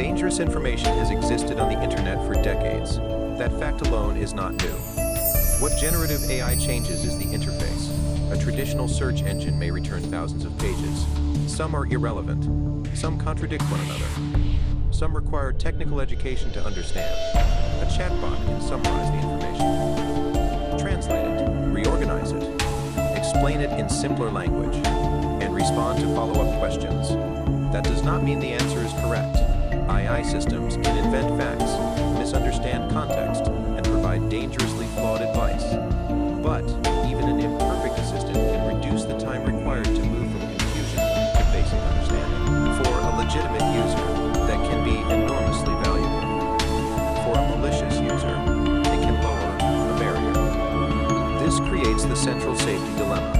Dangerous information has existed on the internet for decades. That fact alone is not new. What generative AI changes is the interface. A traditional search engine may return thousands of pages. Some are irrelevant. Some contradict one another. Some require technical education to understand. A chatbot can summarize the information, translate it, reorganize it, explain it in simpler language, and respond to follow-up questions. That does not mean the answer is correct. AI systems can invent facts, misunderstand context, and provide dangerously flawed advice. But even an imperfect assistant can reduce the time required to move from confusion to basic understanding. For a legitimate user, that can be enormously valuable. For a malicious user, it can lower the barrier. This creates the central safety dilemma.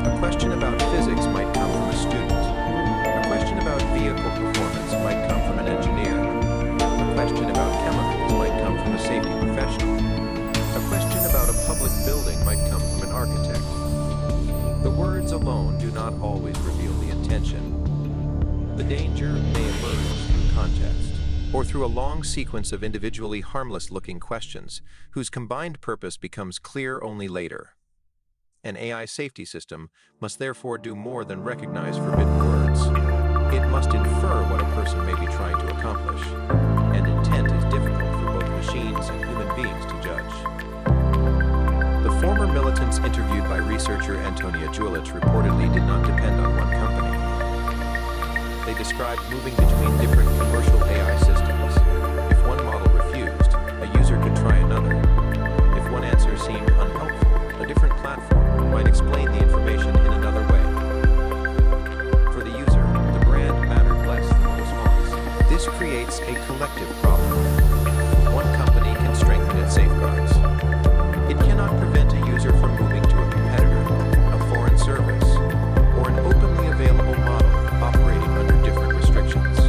A question about physics might come from a student. A question about vehicle performance might come from an engineer. A question about chemicals might come from a safety professional. A question about a public building might come from an architect. The words alone do not always reveal the intention. The danger may emerge through context, or through a long sequence of individually harmless-looking questions, whose combined purpose becomes clear only later. An AI safety system must therefore do more than recognize forbidden words. It must infer what a person may be trying to accomplish, and intent is difficult for both machines and human beings to judge. The former militants interviewed by researcher Antonia Julich reportedly did not depend on one company. They described moving between different commercial AI systems. If one model refused, a user could try another. If one answer seemed unhelpful, a different platform might explain the information in another way. For the user, the brand mattered less than the response. This creates a collective problem. One company can strengthen its safeguards. It cannot prevent a user from moving to a competitor, a foreign service, or an openly available model operating under different restrictions.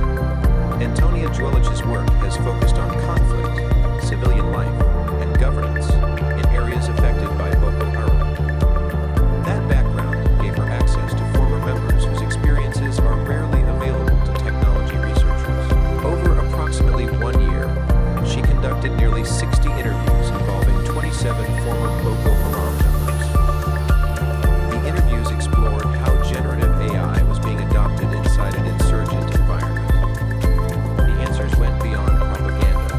Antonia Julich's work has focused on conflict, civilian life, and governance in areas affected by Boko Haram. That background gave her access to former members whose experiences are rarely available to technology researchers. Over approximately 1 year, she conducted nearly 60 interviews involving 27 former Boko Haram members. The interviews explored how generative AI was being adopted inside an insurgent environment. The answers went beyond propaganda.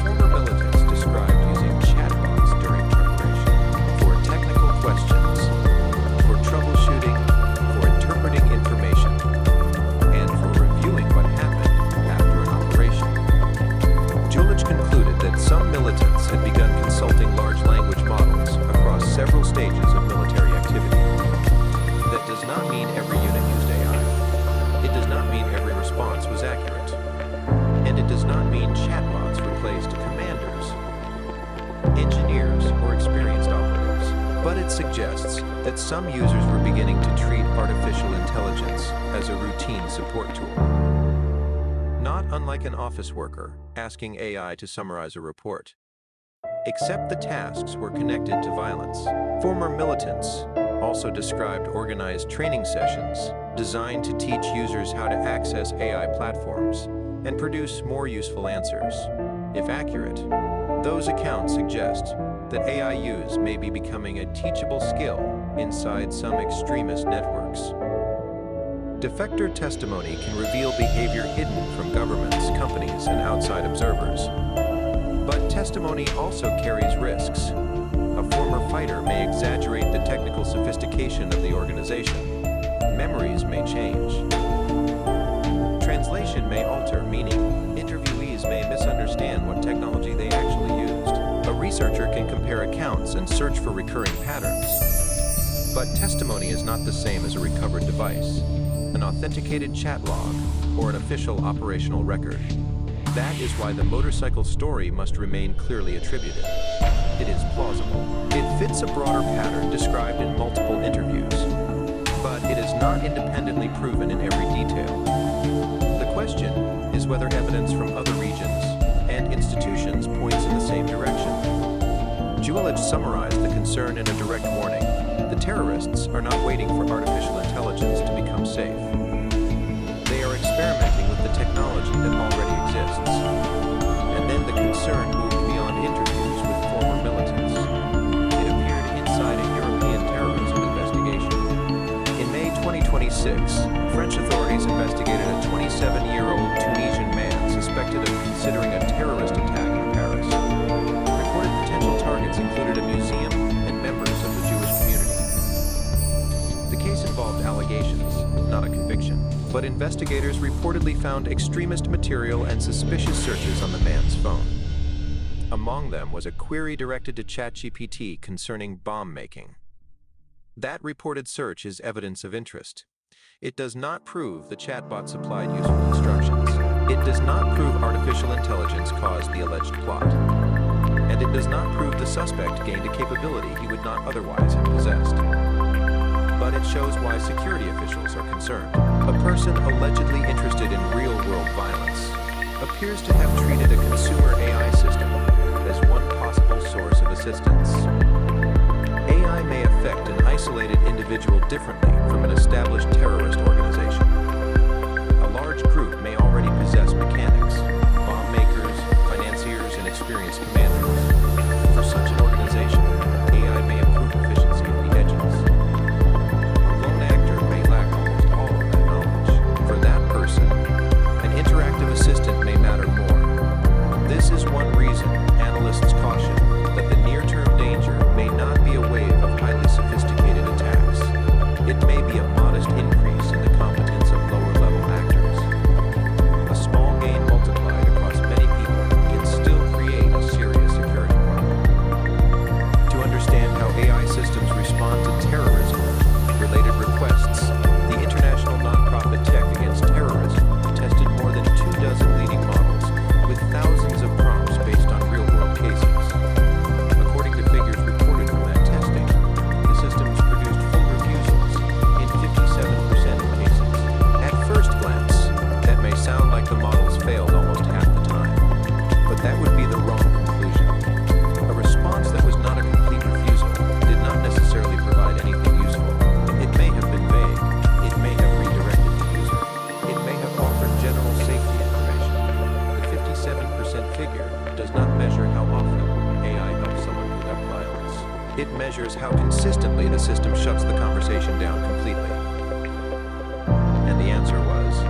Former militants described using chatbots during preparation, for technical questions, for troubleshooting, for interpreting information, and for reviewing what happened after an operation. Julich concluded that some militants had begun consulting large language models across several stages of military activity. That does not mean every unit used AI. It does not mean every response was accurate. And it does not mean chatbots replaced commanders, engineers, or experienced operatives. But it suggests that some users were beginning to treat artificial intelligence as a routine support tool. Not unlike an office worker asking AI to summarize a report. Except the tasks were connected to violence. Former militants also described organized training sessions designed to teach users how to access AI platforms and produce more useful answers. If accurate, those accounts suggest that AI use may be becoming a teachable skill inside some extremist networks. Defector testimony can reveal behavior hidden from governments, companies, and outside observers. But testimony also carries risks. A former fighter may exaggerate the technical sophistication of the organization. Memories may change. Translation may alter meaning. Interviewees may misunderstand what technology they actually used. A researcher can compare accounts and search for recurring patterns. But testimony is not the same as a recovered device, an authenticated chat log, or an official operational record. That is why the motorcycle story must remain clearly attributed. It is plausible. It fits a broader pattern described in multiple interviews, but it is not independently proven in every detail. The question is whether evidence from other regions and institutions points in the same direction. Julich summarized the concern in a direct warning. The terrorists are not waiting for artificial intelligence to become safe. They are experimenting with the technology that already exists. And then the concern moved beyond interviews with former militants. It appeared inside a European terrorism investigation. In May 2026, French authorities investigated a 27-year-old Tunisian man suspected of considering a terrorist attack in Paris. Reported potential targets included a museum and members of the Jewish community. The case involved allegations, not a conviction, but investigators reportedly found extremist material and suspicious searches on the man's phone. Among them was a query directed to ChatGPT concerning bomb making. That reported search is evidence of interest. It does not prove the chatbot supplied useful instructions. It does not prove artificial intelligence caused the alleged plot. And it does not prove the suspect gained a capability he would not otherwise have possessed. But it shows why security officials are concerned. A person allegedly interested in real-world violence appears to have treated a consumer AI system as one possible source of assistance. AI may affect an isolated individual differently from an established terrorist organization. A large group may already possess mechanics, bomb makers, financiers, and experienced commanders. For such an organization, AI may improve efficiency at the edges. A lone actor may lack almost all of that knowledge. For that person, an interactive assistant may matter more. This is one reason analysts caution that the near-term danger may not be a wave of highly sophisticated attacks. It may be a modest increase in the competence of lower-level actors. A small gain multiplied across many people can still create a serious security problem. To understand how AI systems respond to terrorism-related requests, the international nonprofit Tech Against Terrorism tested more than 24 leading models with thousands of prompts based on real-world cases. According to figures reported from that testing, the systems produced full refusals in 57% of cases. At first glance, that may sound like the models failed almost half the time, but that would be the wrong conclusion. A response that was not a complete refusal did not necessarily provide anything useful. It may have been vague. It may have redirected the user. It may have offered general safety information. The 57% figure does not measure how often AI helps someone conduct violence. It measures how consistently the system shuts the conversation down completely. And the answer was,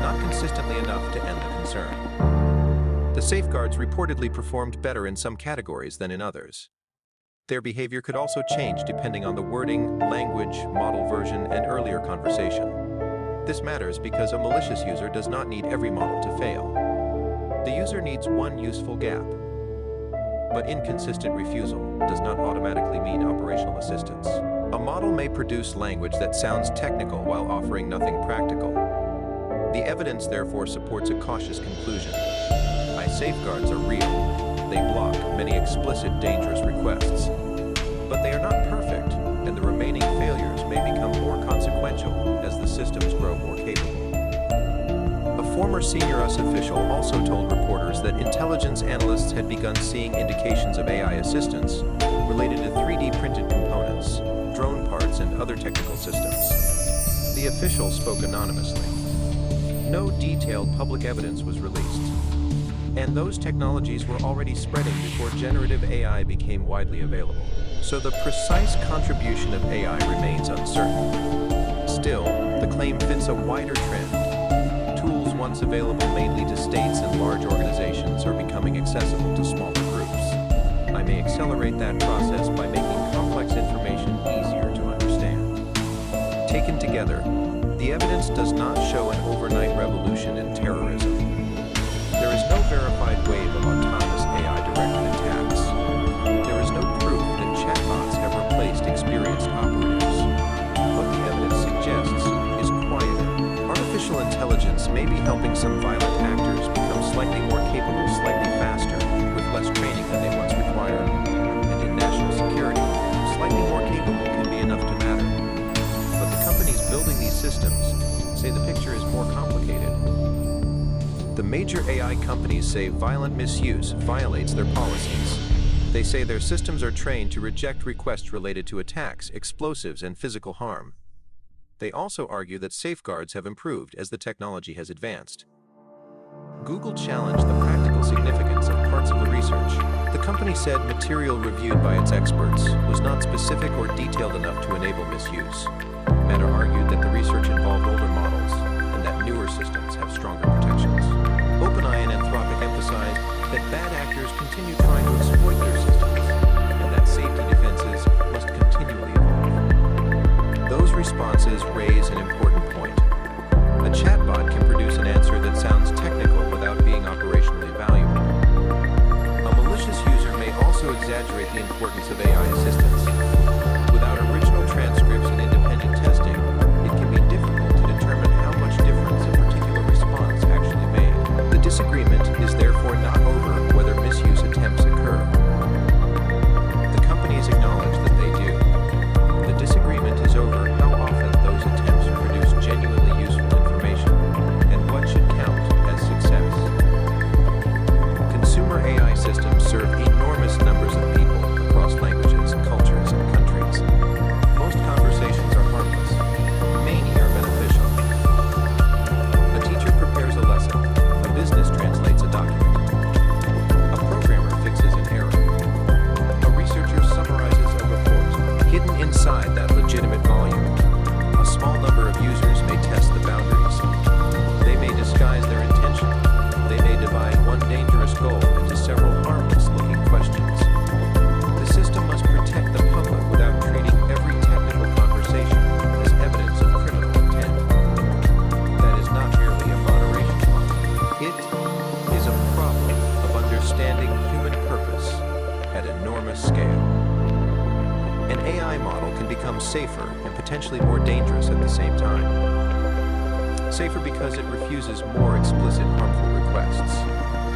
not consistently enough to end the concern. The safeguards reportedly performed better in some categories than in others. Their behavior could also change depending on the wording, language, model version, and earlier conversation. This matters because a malicious user does not need every model to fail. The user needs one useful gap. But inconsistent refusal does not automatically mean operational assistance. A model may produce language that sounds technical while offering nothing practical. The evidence therefore supports a cautious conclusion. AI safeguards are real. They block many explicit dangerous requests. But they are not perfect, and the remaining failures may become more consequential as the systems grow more capable. A former senior US official also told reporters that intelligence analysts had begun seeing indications of AI assistance related to 3D printed components, drone parts, and other technical systems. The official spoke anonymously. No detailed public evidence was released, and those technologies were already spreading before generative AI became widely available. So the precise contribution of AI remains uncertain. Still, the claim fits a wider trend. Tools once available mainly to states and large organizations are becoming accessible to smaller groups. I may accelerate that process by making complex information easier to understand. Taken together, the evidence does not show an overnight revolution in terrorism. There is no verified wave of autonomous AI-directed attacks. There is no proof that chatbots have replaced experienced operatives. What the evidence suggests is quieter. Artificial intelligence may be helping some violent actors become slightly more capable, slightly faster, with less training than they once required. And in national security, slightly more capable can be enough to matter. But the companies building these systems say the picture is more complicated. The major AI companies say violent misuse violates their policies. They say their systems are trained to reject requests related to attacks, explosives, and physical harm. They also argue that safeguards have improved as the technology has advanced. Google challenged the practical significance of parts of the research. The company said material reviewed by its experts was not specific or detailed enough to enable misuse. Meta argued that the research involved older models and that newer systems have stronger protections. OpenAI and Anthropic emphasized that bad actors continue trying to exploit their systems and that safety defenses must continually evolve. Those responses raise an important point. A chatbot can produce an answer that sounds technical without being operationally valuable. A malicious user may also exaggerate the importance of AI assistance. Without original transcripts and independent testing, it can be difficult to determine how much difference a particular response actually made. The disagreement is therefore not over whether misuse attempts occur. The companies acknowledge that they do. The disagreement is over how often those attempts produce genuinely useful information and what should count as success. Consumer AI systems serve enormous numbers of people across languages, cultures, and countries. Most conversations are harmless. Many are beneficial. A teacher prepares a lesson. A business translates a document. A programmer fixes an error. A researcher summarizes a report. Hidden inside that legitimate volume, a small number of users may test the boundaries. They may disguise their intention. They may divide one dangerous goal into several harmless-looking questions. The system must protect the public without treating every technical conversation as evidence of criminal intent. That is not merely a moderation problem. It is a problem of understanding human purpose at enormous scale. An AI model can become safer and potentially more dangerous at the same time. Safer because it refuses more explicit harmful requests,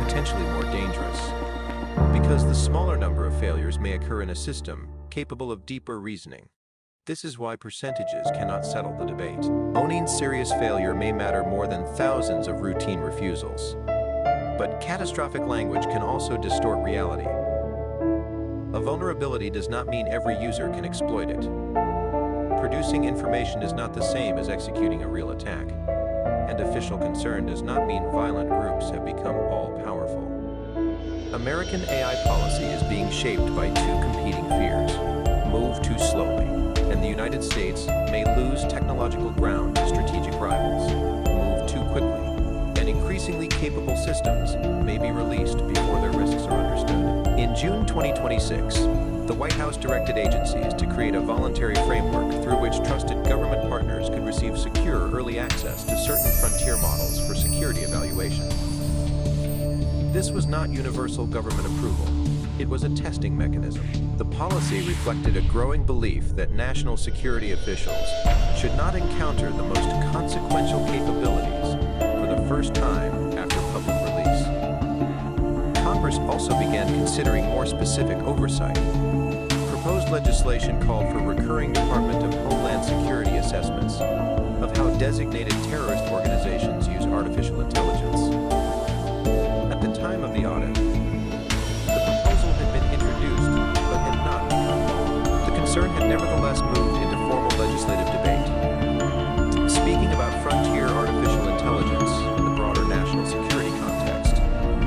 potentially more dangerous, because the smaller number of failures may occur in a system capable of deeper reasoning. This is why percentages cannot settle the debate. Owning serious failure may matter more than thousands of routine refusals. But catastrophic language can also distort reality. A vulnerability does not mean every user can exploit it. Producing information is not the same as executing a real attack. And official concern does not mean violent groups have become all-powerful. American AI policy is being shaped by two competing fears: move too slowly, and the United States may lose technological ground to strategic rivals. Move too quickly, and increasingly capable systems may be released before their risks are understood. In June 2026, the White House directed agencies to create a voluntary framework through which trusted government partners could receive secure early access to certain frontier models for security evaluation. This was not universal government approval. It was a testing mechanism. The policy reflected a growing belief that national security officials should not encounter the most consequential capabilities for the first time after public release. Congress also began considering more specific oversight. Proposed legislation called for recurring Department of Homeland Security assessments of how designated terrorist organizations use artificial intelligence. At the time of the audit, the proposal had been introduced but had not become law. The concern had nevertheless moved into formal legislative debate. Speaking about frontier artificial intelligence in the broader national security context,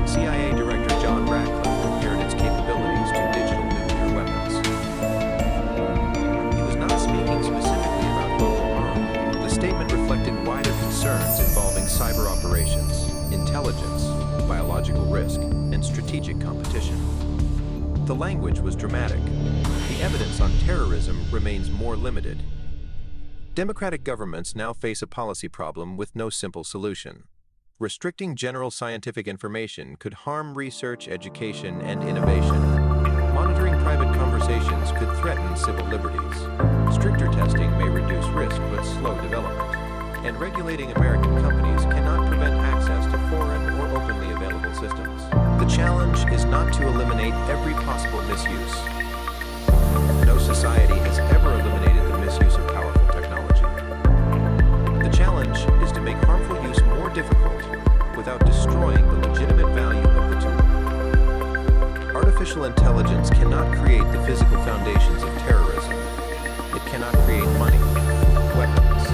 CIA Director John Ratcliffe compared its capabilities to digital nuclear weapons. He was not speaking specifically about Boko Haram. The statement reflected wider concerns involving cyber operations, intelligence, biological risk, and strategic competition. The language was dramatic. The evidence on terrorism remains more limited. Democratic governments now face a policy problem with no simple solution. Restricting general scientific information could harm research, education, and innovation. Monitoring private conversations could threaten civil liberties. Stricter testing may reduce risk but slow development. And regulating American companies cannot prevent access to foreign or openly available systems. The challenge is not to eliminate every possible misuse. No society has ever eliminated the misuse of powerful technology. The challenge is to make harmful use more difficult without destroying the legitimate value of the tool. Artificial intelligence cannot create the physical foundations of terrorism. It cannot create money, weapons,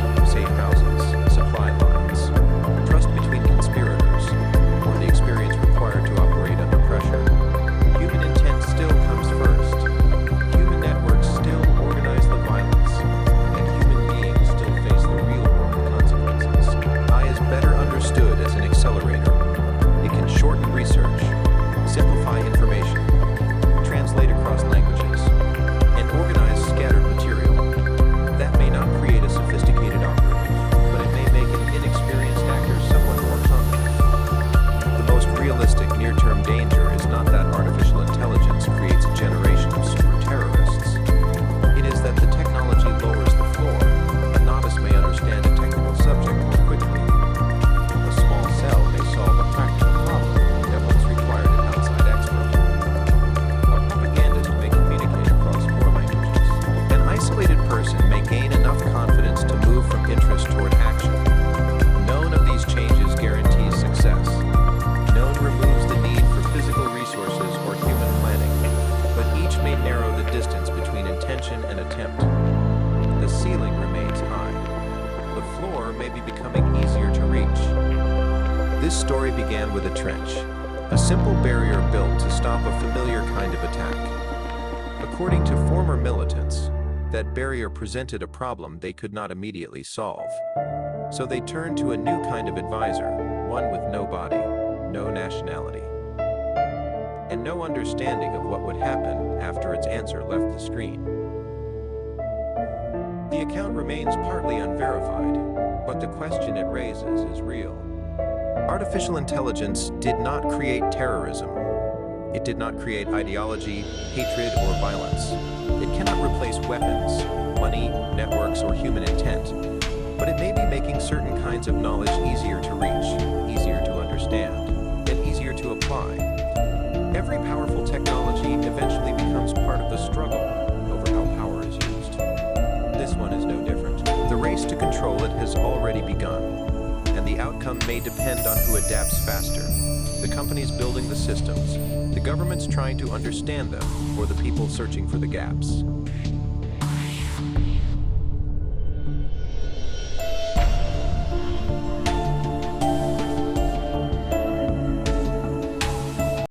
may be becoming easier to reach. This story began with a trench, a simple barrier built to stop a familiar kind of attack. According to former militants, that barrier presented a problem they could not immediately solve. So they turned to a new kind of advisor, one with no body, no nationality, and no understanding of what would happen after its answer left the screen. The account remains partly unverified, but the question it raises is real. Artificial intelligence did not create terrorism. It did not create ideology, hatred, or violence. It cannot replace weapons, money, networks, or human intent, but it may be making certain kinds of knowledge easier to reach, easier to understand, and easier to apply. Every powerful technology eventually becomes part of the struggle over how power is used. This one is no different. The race to control it has already begun, and the outcome may depend on who adapts faster. The companies building the systems, the governments trying to understand them, or the people searching for the gaps.